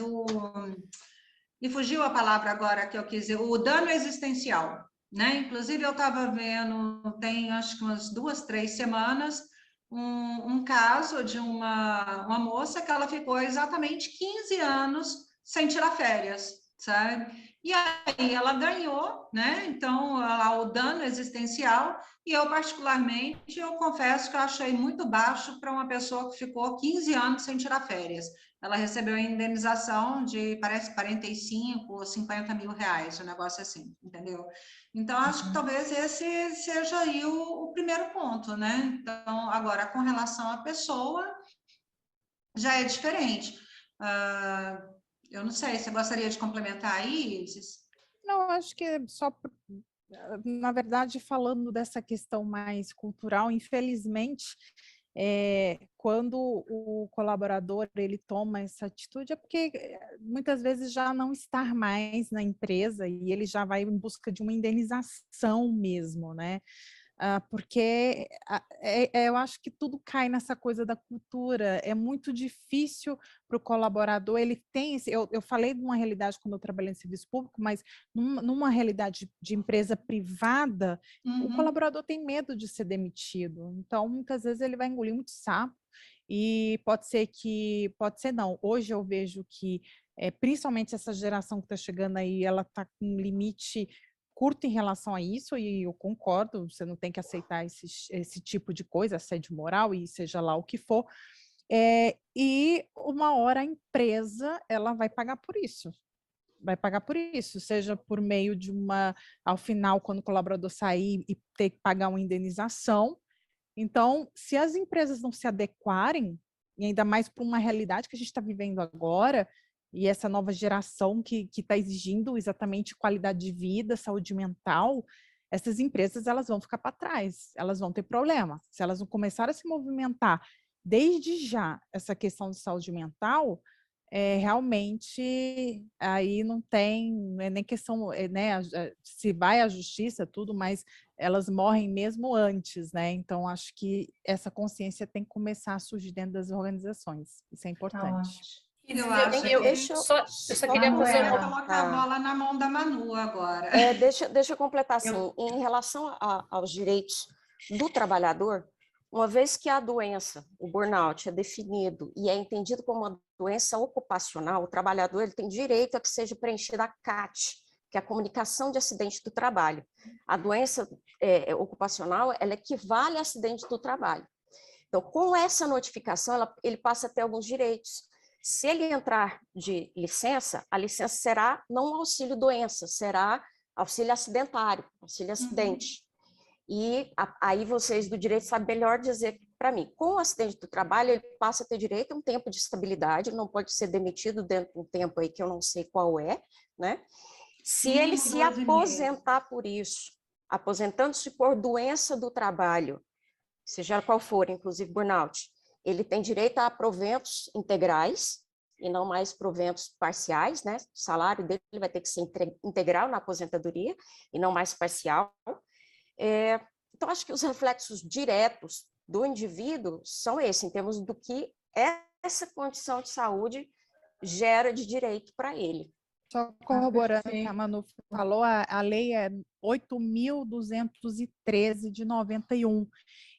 me fugiu a palavra agora que eu quis dizer, o dano existencial, né? Inclusive, eu estava vendo, tem acho que umas 2, 3 semanas, um caso de uma moça que ela ficou exatamente 15 anos sem tirar férias, sabe? E aí ela ganhou, né? Então, o dano existencial, e eu, particularmente, eu confesso que eu achei muito baixo para uma pessoa que ficou 15 anos sem tirar férias. Ela recebeu a indenização de, parece, 45 ou 50 mil reais, um negócio assim, entendeu? Então, acho que talvez esse seja aí o primeiro ponto, né? Então, agora, com relação à pessoa, já é diferente. Eu não sei, você gostaria de complementar aí, Isis? Não, acho que só, na verdade, falando dessa questão mais cultural, infelizmente, quando o colaborador ele toma essa atitude, é porque muitas vezes já não está mais na empresa e ele já vai em busca de uma indenização mesmo, né? Porque eu acho que tudo cai nessa coisa da cultura. É muito difícil para o colaborador, ele tem eu falei de uma realidade quando eu trabalhei em serviço público, mas numa realidade de empresa privada, o colaborador tem medo de ser demitido. Então, muitas vezes ele vai engolir muito sapo e pode ser não. Hoje eu vejo que, principalmente essa geração que está chegando aí, ela está com um limite curto em relação a isso, e eu concordo, você não tem que aceitar esse tipo de coisa, assédio moral, e seja lá o que for, e uma hora a empresa, ela vai pagar por isso, seja por meio de ao final, quando o colaborador sair e ter que pagar uma indenização. Então, se as empresas não se adequarem, e ainda mais para uma realidade que a gente está vivendo agora, e essa nova geração que está exigindo exatamente qualidade de vida, saúde mental, essas empresas elas vão ficar para trás, elas vão ter problema. Se elas não começarem a se movimentar desde já essa questão de saúde mental, realmente aí não tem nem questão, né, se vai à justiça, tudo, mas elas morrem mesmo antes, né? Então, acho que essa consciência tem que começar a surgir dentro das organizações, isso é importante. Eu acho eu só queria fazer uma... colocar a bola na mão da Manu agora. Deixa eu completar assim, em relação aos direitos do trabalhador, uma vez que a doença, o burnout, é definido e é entendido como uma doença ocupacional, o trabalhador ele tem direito a que seja preenchida a CAT, que é a comunicação de acidente do trabalho. A doença ocupacional, ela equivale a acidente do trabalho. Então, com essa notificação, ele passa a ter alguns direitos. Se ele entrar de licença, a licença será não auxílio doença, será auxílio acidentário, auxílio acidente. E aí vocês do direito sabem melhor dizer para mim, com o acidente do trabalho, ele passa a ter direito a um tempo de estabilidade, não pode ser demitido dentro de um tempo aí que eu não sei qual é, né? Se ele se aposentar por isso, aposentando-se por doença do trabalho, seja qual for, inclusive burnout, ele tem direito a proventos integrais e não mais proventos parciais, né? O salário dele vai ter que ser integral na aposentadoria e não mais parcial. Então, acho que os reflexos diretos do indivíduo são esses, em termos do que essa condição de saúde gera de direito para ele. Só corroborando o que a Manu falou, a lei é 8.213 de 91.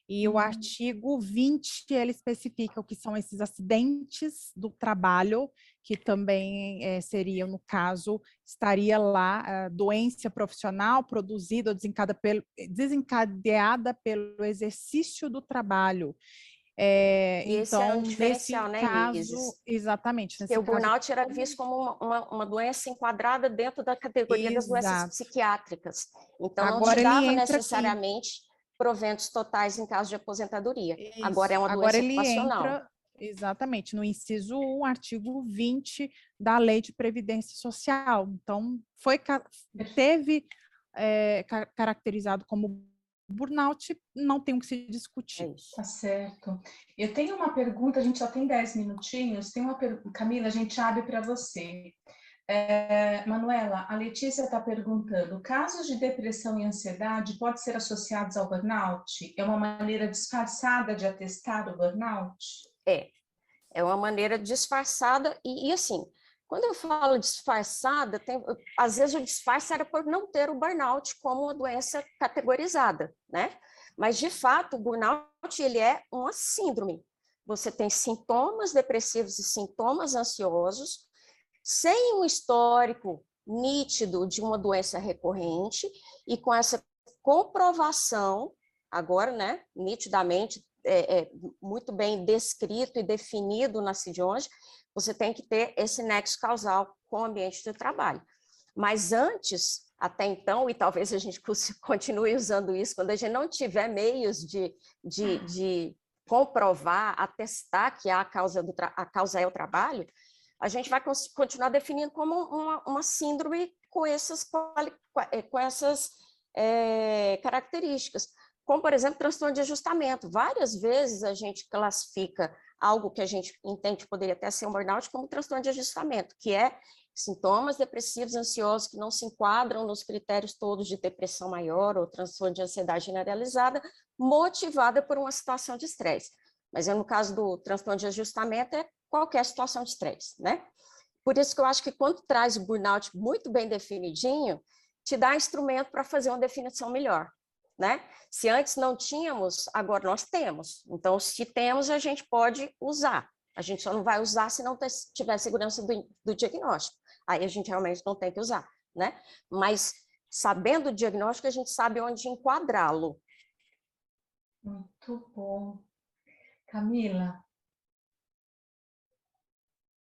E o artigo 20, ele especifica o que são esses acidentes do trabalho, que também seriam, no caso, estaria lá doença profissional produzida ou desencadeada pelo exercício do trabalho. E esse então, é um diferencial, nesse caso, exatamente. Porque o burnout era visto como uma doença enquadrada dentro da categoria das doenças psiquiátricas. Então, não te dava necessariamente proventos totais em caso de aposentadoria. Isso. Agora é uma Agora doença ele ocupacional. entra, exatamente, no inciso 1, artigo 20 da Lei de Previdência Social. Então, teve caracterizado como burnout, não tem o que se discutir. É isso. Tá certo. Eu tenho uma pergunta, a gente só tem 10 minutinhos. Tem uma pergunta, Camila, a gente abre para você. Manuela, a Letícia está perguntando: casos de depressão e ansiedade podem ser associados ao burnout? É uma maneira disfarçada de atestar o burnout? É uma maneira disfarçada e assim, quando eu falo disfarçada, às vezes o disfarce era por não ter o burnout como uma doença categorizada, né? Mas, de fato, o burnout, ele é uma síndrome. Você tem sintomas depressivos e sintomas ansiosos, sem um histórico nítido de uma doença recorrente, e com essa comprovação, agora, né, nitidamente, muito bem descrito e definido na CID-11, você tem que ter esse nexo causal com o ambiente de trabalho. Mas antes, até então, e talvez a gente continue usando isso, quando a gente não tiver meios de comprovar, atestar que a causa é o trabalho, a gente vai continuar definindo como uma síndrome com essas características. Como, por exemplo, transtorno de ajustamento. Várias vezes a gente classifica algo que a gente entende que poderia até ser um burnout como transtorno de ajustamento, que é sintomas depressivos ansiosos que não se enquadram nos critérios todos de depressão maior ou transtorno de ansiedade generalizada, motivada por uma situação de estresse. Mas no caso do transtorno de ajustamento, é qualquer situação de estresse, né? Por isso que eu acho que quando traz o burnout muito bem definidinho, te dá instrumento para fazer uma definição melhor, né? Se antes não tínhamos, agora nós temos. Então, se temos, a gente pode usar. A gente só não vai usar se não tiver segurança do diagnóstico. Aí a gente realmente não tem que usar, né? Mas, sabendo o diagnóstico, a gente sabe onde enquadrá-lo. Muito bom. Camila?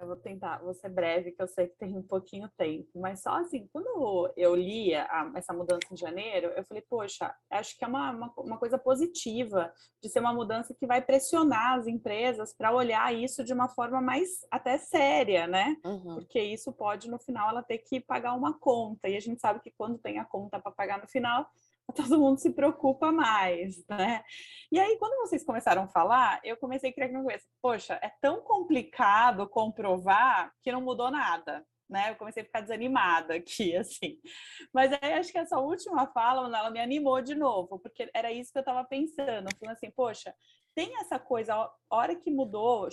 Eu vou tentar, vou ser breve, que eu sei que tem um pouquinho tempo, mas só assim, quando eu lia essa mudança em janeiro, eu falei, poxa, acho que é uma coisa positiva de ser uma mudança que vai pressionar as empresas para olhar isso de uma forma mais até séria, né? Uhum. Porque isso pode, no final, ela ter que pagar uma conta, e a gente sabe que quando tem a conta para pagar no final, todo mundo se preocupa mais, né? E aí, quando vocês começaram a falar, eu comecei a criar aquela coisa, poxa, é tão complicado comprovar que não mudou nada, né? Eu comecei a ficar desanimada aqui, assim. Mas aí, acho que essa última fala, ela me animou de novo, porque era isso que eu estava pensando, falando assim, poxa, tem essa coisa, a hora que mudou,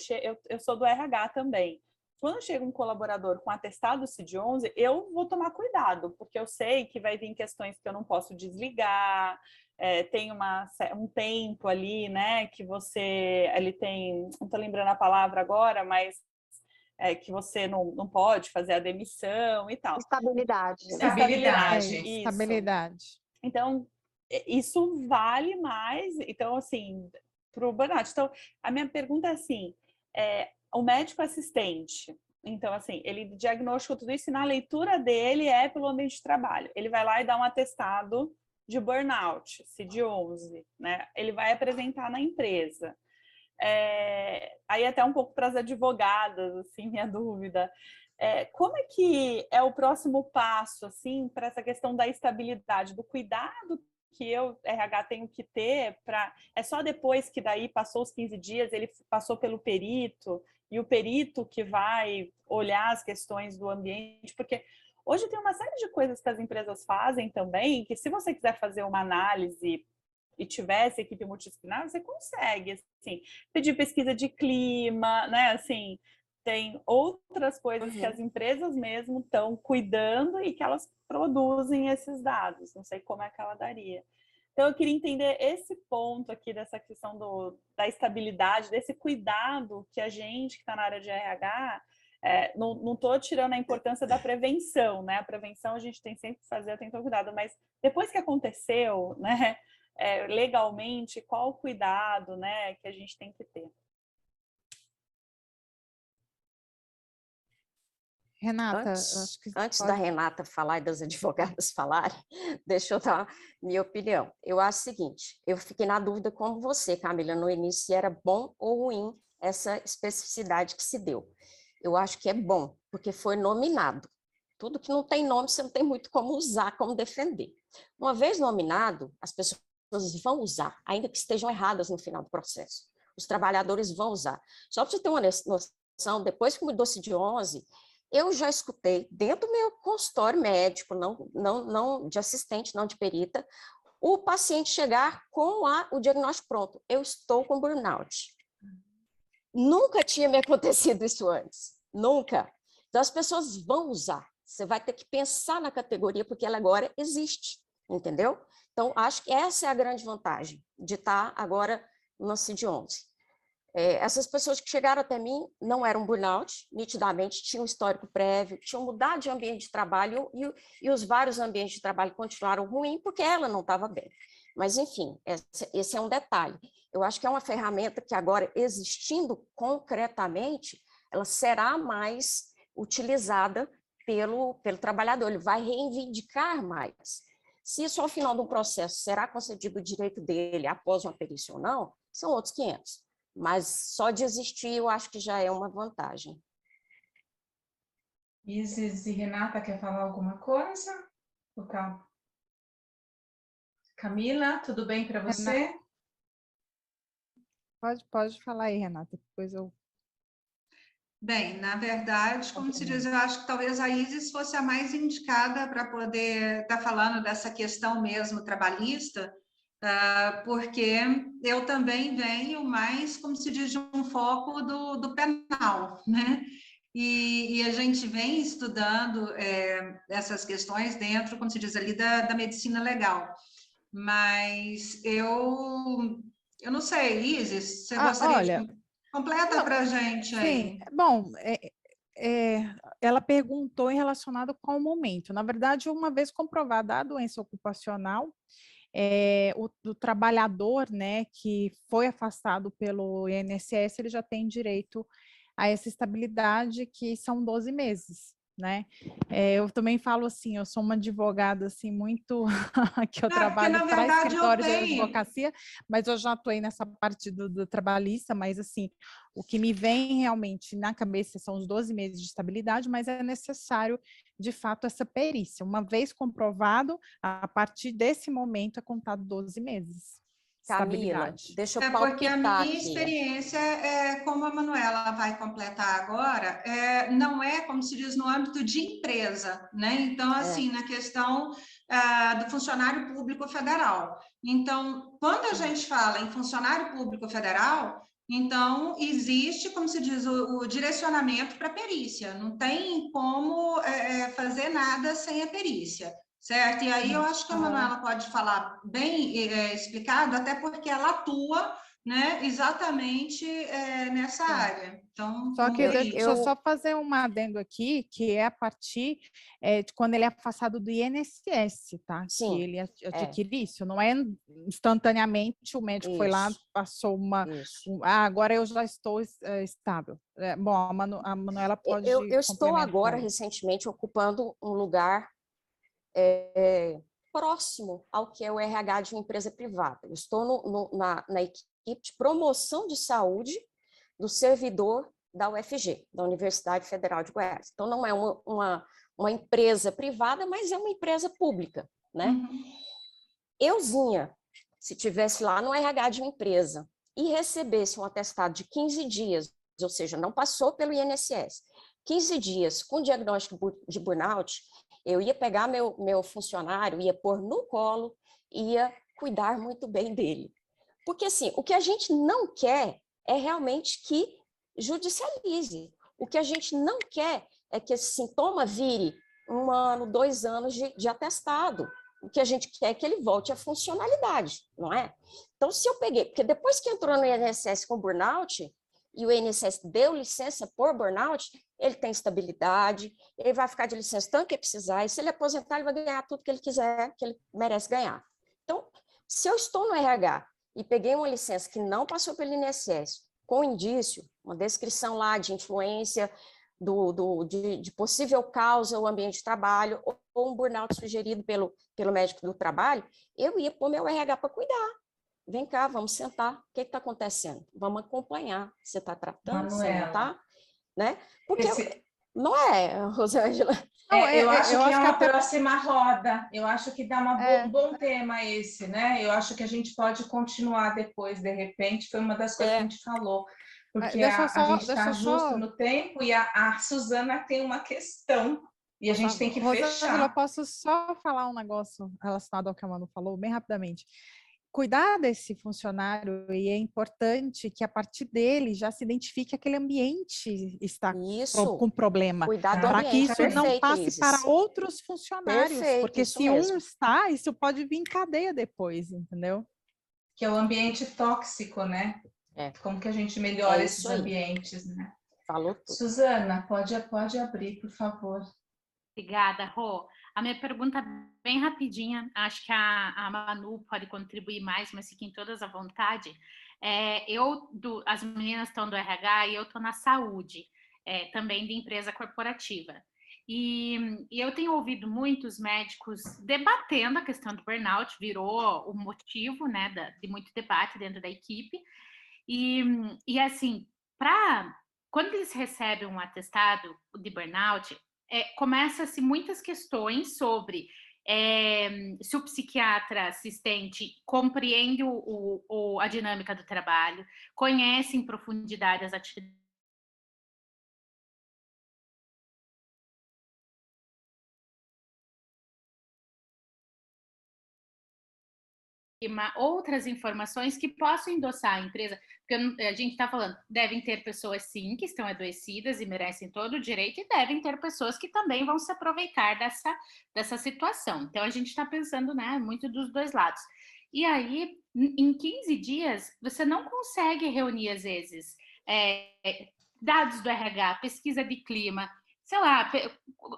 eu sou do RH também, quando chega um colaborador com atestado CID-11, eu vou tomar cuidado, porque eu sei que vai vir questões que eu não posso desligar, tem um tempo ali, né, que ele tem, não estou lembrando a palavra agora, mas que você não pode fazer a demissão e tal. Estabilidade. Estabilidade. Então, isso vale mais, então, assim, para o burnout. Então, a minha pergunta é assim, o médico assistente, então, assim, ele diagnostica tudo isso e na leitura dele pelo ambiente de trabalho. Ele vai lá e dá um atestado de burnout, CID-11, né? Ele vai apresentar na empresa. Aí até um pouco para as advogadas, assim, minha dúvida. Como é que é o próximo passo, assim, para essa questão da estabilidade, do cuidado que eu, RH, tenho que ter para... É só depois que daí passou os 15 dias, ele passou pelo perito, e o perito que vai olhar as questões do ambiente, porque hoje tem uma série de coisas que as empresas fazem também, que se você quiser fazer uma análise e tivesse equipe multidisciplinar, você consegue, assim, pedir pesquisa de clima, né, assim, tem outras coisas que as empresas mesmo estão cuidando e que elas produzem esses dados, não sei como é que ela daria. Então, eu queria entender esse ponto aqui dessa questão da estabilidade, desse cuidado que a gente que está na área de RH, não estou tirando a importância da prevenção, né? A prevenção a gente tem sempre que fazer, tem que ter cuidado, mas depois que aconteceu, né, legalmente, qual o cuidado, né, que a gente tem que ter? Renata, acho que Antes pode... da Renata falar e das advogadas falarem, deixa eu dar minha opinião. Eu acho o seguinte, eu fiquei na dúvida como você, Camila, no início, se era bom ou ruim essa especificidade que se deu. Eu acho que é bom, porque foi nominado. Tudo que não tem nome, você não tem muito como usar, como defender. Uma vez nominado, as pessoas vão usar, ainda que estejam erradas no final do processo. Os trabalhadores vão usar. Só para você ter uma noção, depois que mudou-se de 11, eu já escutei, dentro do meu consultório médico, não de assistente, não de perita, o paciente chegar com o diagnóstico pronto. Eu estou com burnout. Nunca tinha me acontecido isso antes. Nunca. Então, as pessoas vão usar. Você vai ter que pensar na categoria, porque ela agora existe, entendeu? Então, acho que essa é a grande vantagem de estar agora no CID-11. Essas pessoas que chegaram até mim não eram burnout, nitidamente, tinham um histórico prévio, tinham mudado de ambiente de trabalho e os vários ambientes de trabalho continuaram ruins porque ela não estava bem. Mas, enfim, esse é um detalhe. Eu acho que é uma ferramenta que agora, existindo concretamente, ela será mais utilizada pelo trabalhador, ele vai reivindicar mais. Se isso, ao final de um processo, será concedido o direito dele após uma perícia ou não, são outros 500. Mas só de existir, eu acho que já é uma vantagem. Isis e Renata, quer falar alguma coisa? Camila, tudo bem para você? Pode falar aí, Renata, depois eu... Bem, na verdade, como se diz, eu acho que talvez a Isis fosse a mais indicada para poder estar falando dessa questão mesmo trabalhista, porque eu também venho mais, como se diz, de um foco do penal, né? E a gente vem estudando essas questões dentro, como se diz ali, da medicina legal. Mas eu não sei, Isis, você gostaria olha, de... Completa para a gente aí. Sim, bom, ela perguntou em relacionado com o momento. Na verdade, uma vez comprovada a doença ocupacional, o trabalhador, né, que foi afastado pelo INSS, ele já tem direito a essa estabilidade, que são 12 meses. Né? Eu também falo assim, eu sou uma advogada assim muito que eu trabalho para escritório de advocacia, mas eu já atuei nessa parte do trabalhista, mas assim, o que me vem realmente na cabeça são os 12 meses de estabilidade, mas é necessário de fato essa perícia. Uma vez comprovado, a partir desse momento é contado 12 meses. Camila, deixa eu porque a minha aqui. experiência como a Manuela vai completar agora, não é, como se diz, no âmbito de empresa, né? Então, assim, na questão do funcionário público federal. Então, quando a gente fala em funcionário público federal, então existe, como se diz, o direcionamento para perícia. Não tem como fazer nada sem a perícia. Certo? E aí eu acho que a Manuela pode falar bem explicado, até porque ela atua, né, exatamente nessa área. Então, só que deixa eu só fazer um adendo aqui, que é a partir de quando ele é afastado do INSS, tá? Sim, que ele adquire isso, não é instantaneamente, o médico foi lá, passou agora eu já estou estável. Bom, a Manuela pode eu estou agora, recentemente, ocupando um lugar próximo ao que é o RH de uma empresa privada. Eu estou na equipe de promoção de saúde do servidor da UFG, da Universidade Federal de Goiás. Então, não é uma empresa privada, mas é uma empresa pública, né? Euzinha, se tivesse lá no RH de uma empresa e recebesse um atestado de 15 dias, ou seja, não passou pelo INSS, 15 dias com diagnóstico de burnout, eu ia pegar meu funcionário, ia pôr no colo, ia cuidar muito bem dele. Porque, assim, o que a gente não quer é realmente que judicialize. O que a gente não quer é que esse sintoma vire 1 ano, 2 anos de atestado. O que a gente quer é que ele volte à funcionalidade, não é? Então, se eu peguei... Porque depois que entrou no INSS com burnout, e o INSS deu licença por burnout, ele tem estabilidade, ele vai ficar de licença tanto que precisar, e se ele aposentar, ele vai ganhar tudo que ele quiser, que ele merece ganhar. Então, se eu estou no RH e peguei uma licença que não passou pelo INSS, com indício, uma descrição lá de influência de possível causa ao ambiente de trabalho, ou um burnout sugerido pelo médico do trabalho, eu ia pôr meu RH para cuidar. Vem cá, vamos sentar. O que está acontecendo? Vamos acompanhar. Você está tratando? Você não está? Né? Porque não é, Rosângela? Eu acho que é uma próxima roda. Eu acho que dá um bom tema esse, né? Eu acho que a gente pode continuar depois, de repente, foi uma das coisas que a gente falou. Porque a gente está justo no tempo e a Suzana tem uma questão e a gente tem que fechar. Eu posso só falar um negócio relacionado ao que a Manu falou, bem rapidamente. Cuidar desse funcionário, e é importante que a partir dele já se identifique aquele ambiente está com problema, para que isso não passe para outros funcionários, porque se um está, isso pode vir em cadeia depois, entendeu? Que é o ambiente tóxico, né? Como que a gente melhora esses ambientes, né? Falou tudo. Suzana, pode abrir, por favor. Obrigada, Rô. A minha pergunta é bem rapidinha, acho que a Manu pode contribuir mais, mas fiquem todas à vontade. As meninas estão do RH e eu estou na saúde, também de empresa corporativa. E eu tenho ouvido muitos médicos debatendo a questão do burnout, virou o motivo, né, de muito debate dentro da equipe. E assim, quando eles recebem um atestado de burnout, começa-se muitas questões sobre se o psiquiatra assistente compreende a dinâmica do trabalho, conhece em profundidade as atividades, outras informações que possam endossar a empresa, porque a gente está falando, devem ter pessoas sim que estão adoecidas e merecem todo o direito, e devem ter pessoas que também vão se aproveitar dessa situação. Então a gente está pensando, né, muito dos dois lados. E aí, em 15 dias, você não consegue reunir, às vezes, dados do RH, pesquisa de clima, sei lá,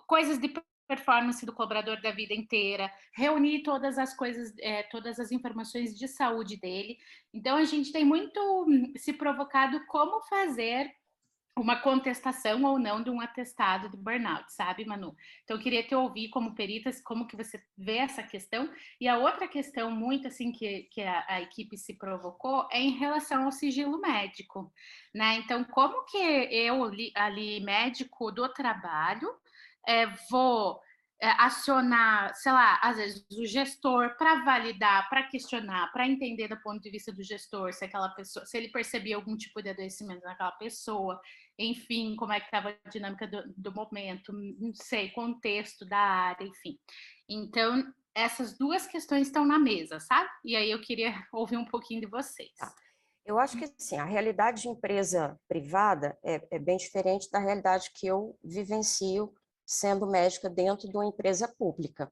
coisas de performance do colaborador da vida inteira, reunir todas as coisas, todas as informações de saúde dele. Então, a gente tem muito se provocado como fazer uma contestação ou não de um atestado de burnout, sabe, Manu? Então, eu queria te ouvir como perita, como que você vê essa questão. E a outra questão muito, assim, que a equipe se provocou é em relação ao sigilo médico, né? Então, como que eu, ali, médico do trabalho, vou acionar, sei lá, às vezes o gestor para validar, para questionar, para entender do ponto de vista do gestor se aquela pessoa, se ele percebia algum tipo de adoecimento naquela pessoa, enfim, como é que estava a dinâmica do momento, não sei, contexto da área, enfim. Então, essas duas questões estão na mesa, sabe? E aí eu queria ouvir um pouquinho de vocês. Eu acho que, assim, a realidade de empresa privada é bem diferente da realidade que eu vivencio sendo médica dentro de uma empresa pública.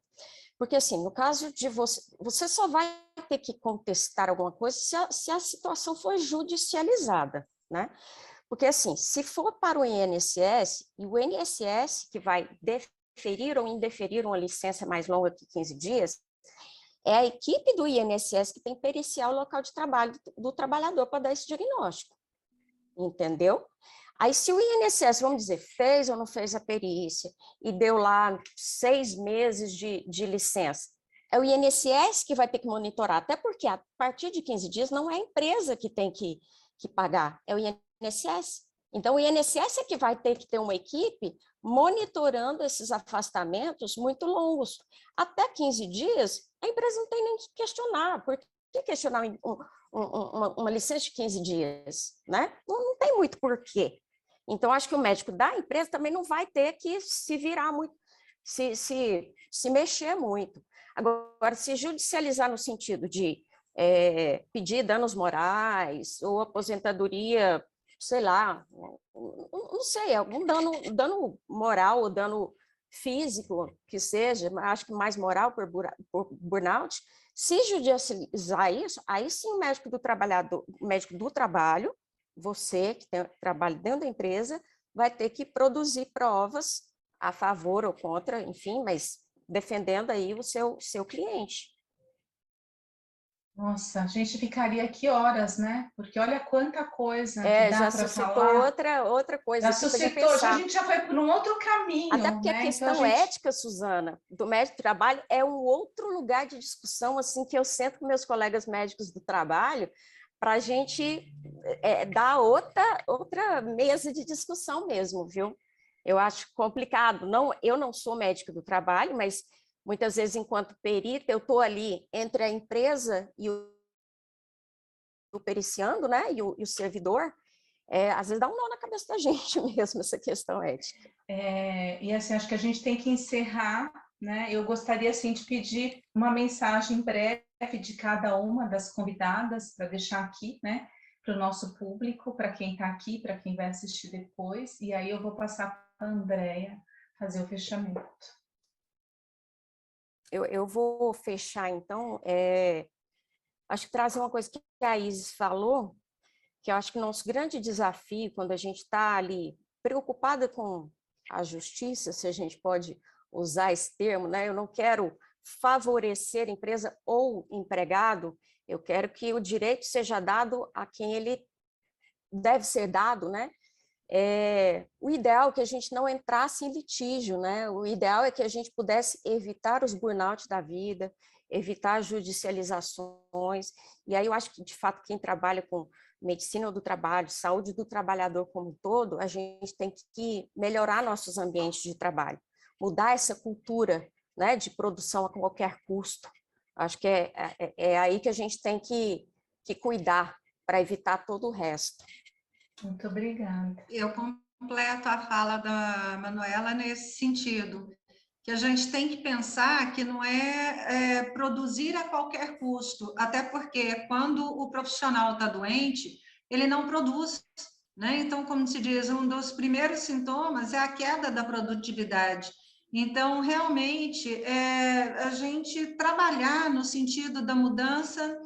Porque, assim, no caso de você só vai ter que contestar alguma coisa se a situação for judicializada, né? Porque, assim, se for para o INSS, e o INSS que vai deferir ou indeferir uma licença mais longa que 15 dias, é a equipe do INSS que tem periciar o local de trabalho do trabalhador para dar esse diagnóstico, entendeu? Aí, se o INSS, vamos dizer, fez ou não fez a perícia e deu lá 6 meses de licença, é o INSS que vai ter que monitorar, até porque a partir de 15 dias não é a empresa que tem que pagar, é o INSS. Então, o INSS é que vai ter que ter uma equipe monitorando esses afastamentos muito longos. Até 15 dias, a empresa não tem nem que questionar. Por que questionar uma licença de 15 dias? Né? Não tem muito porquê. Então, acho que o médico da empresa também não vai ter que se virar muito, se mexer muito. Agora, se judicializar no sentido de pedir danos morais ou aposentadoria, sei lá, não sei, algum dano moral ou dano físico que seja, acho que mais moral por burnout, se judicializar isso, aí sim o médico do trabalho, você que tem trabalho dentro da empresa, vai ter que produzir provas a favor ou contra, enfim, mas defendendo aí o seu cliente. Nossa, a gente ficaria aqui horas, né? Porque olha quanta coisa que dá Já para suscitou falar. outra coisa Já que você podia suscitou, a pensar. gente já foi por um outro caminho, Até porque a né? Então questão ética, Suzana, do médico do trabalho é um outro lugar de discussão, assim, que eu sento com meus colegas médicos do trabalho para a gente dar outra mesa de discussão mesmo, viu? Eu acho complicado. Não, eu não sou médica do trabalho, mas muitas vezes, enquanto perita, eu estou ali entre a empresa e o periciando, né, e o servidor. Às vezes dá um nó na cabeça da gente mesmo essa questão ética. E assim, acho que a gente tem que encerrar, né? Eu gostaria, assim, de pedir uma mensagem breve de cada uma das convidadas para deixar aqui, né? Para o nosso público, para quem está aqui, para quem vai assistir depois. E aí eu vou passar para a Andréia fazer o fechamento. Eu vou fechar, então. Acho que trazer uma coisa que a Isis falou, que eu acho que o nosso grande desafio, quando a gente está ali preocupada com a justiça, se a gente pode usar esse termo, né? Eu não quero favorecer empresa ou empregado, eu quero que o direito seja dado a quem ele deve ser dado, né? O ideal é que a gente não entrasse em litígio, né? O ideal é que a gente pudesse evitar os burnout da vida, evitar judicializações, e aí eu acho que, de fato, quem trabalha com medicina do trabalho, saúde do trabalhador como um todo, a gente tem que melhorar nossos ambientes de trabalho, mudar essa cultura, né, de produção a qualquer custo. Acho que é aí que a gente tem que cuidar para evitar todo o resto. Muito obrigada. Eu completo a fala da Manuela nesse sentido, que a gente tem que pensar que não é produzir a qualquer custo, até porque quando o profissional está doente, ele não produz, né? Então, como se diz, um dos primeiros sintomas é a queda da produtividade. Então, realmente, a gente trabalhar no sentido da mudança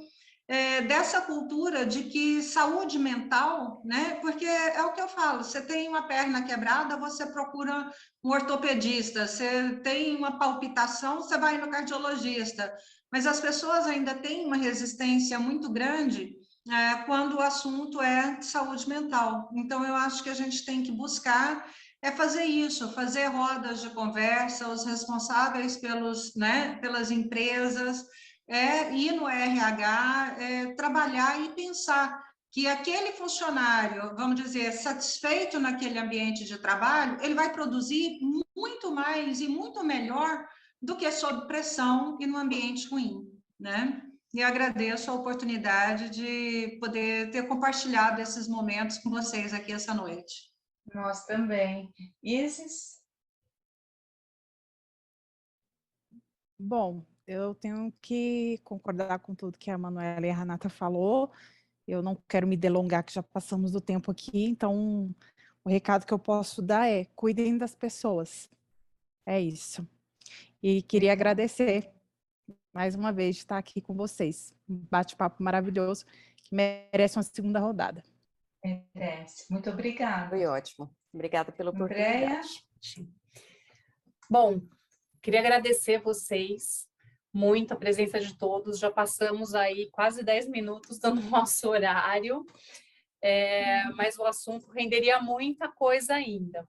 dessa cultura de que saúde mental, né? Porque é o que eu falo, você tem uma perna quebrada, você procura um ortopedista, você tem uma palpitação, você vai no cardiologista, mas as pessoas ainda têm uma resistência muito grande quando o assunto é saúde mental. Então, eu acho que a gente tem que buscar fazer isso, fazer rodas de conversa, os responsáveis pelas empresas, ir no RH, trabalhar e pensar que aquele funcionário, vamos dizer, satisfeito naquele ambiente de trabalho, ele vai produzir muito mais e muito melhor do que sob pressão e no ambiente ruim, né? E agradeço a oportunidade de poder ter compartilhado esses momentos com vocês aqui essa noite. Nós também. Isis? Bom, eu tenho que concordar com tudo que a Manuela e a Renata falou. Eu não quero me delongar, que já passamos do tempo aqui, então o recado que eu posso dar é: cuidem das pessoas. É isso. E queria agradecer mais uma vez de estar aqui com vocês. Um bate-papo maravilhoso que merece uma segunda rodada. Merece. Muito obrigada. Foi ótimo. Obrigada pela Andréia? oportunidade. Bom, queria agradecer vocês muito, a presença de todos. Já passamos aí quase 10 minutos do nosso horário, mas o assunto renderia muita coisa ainda.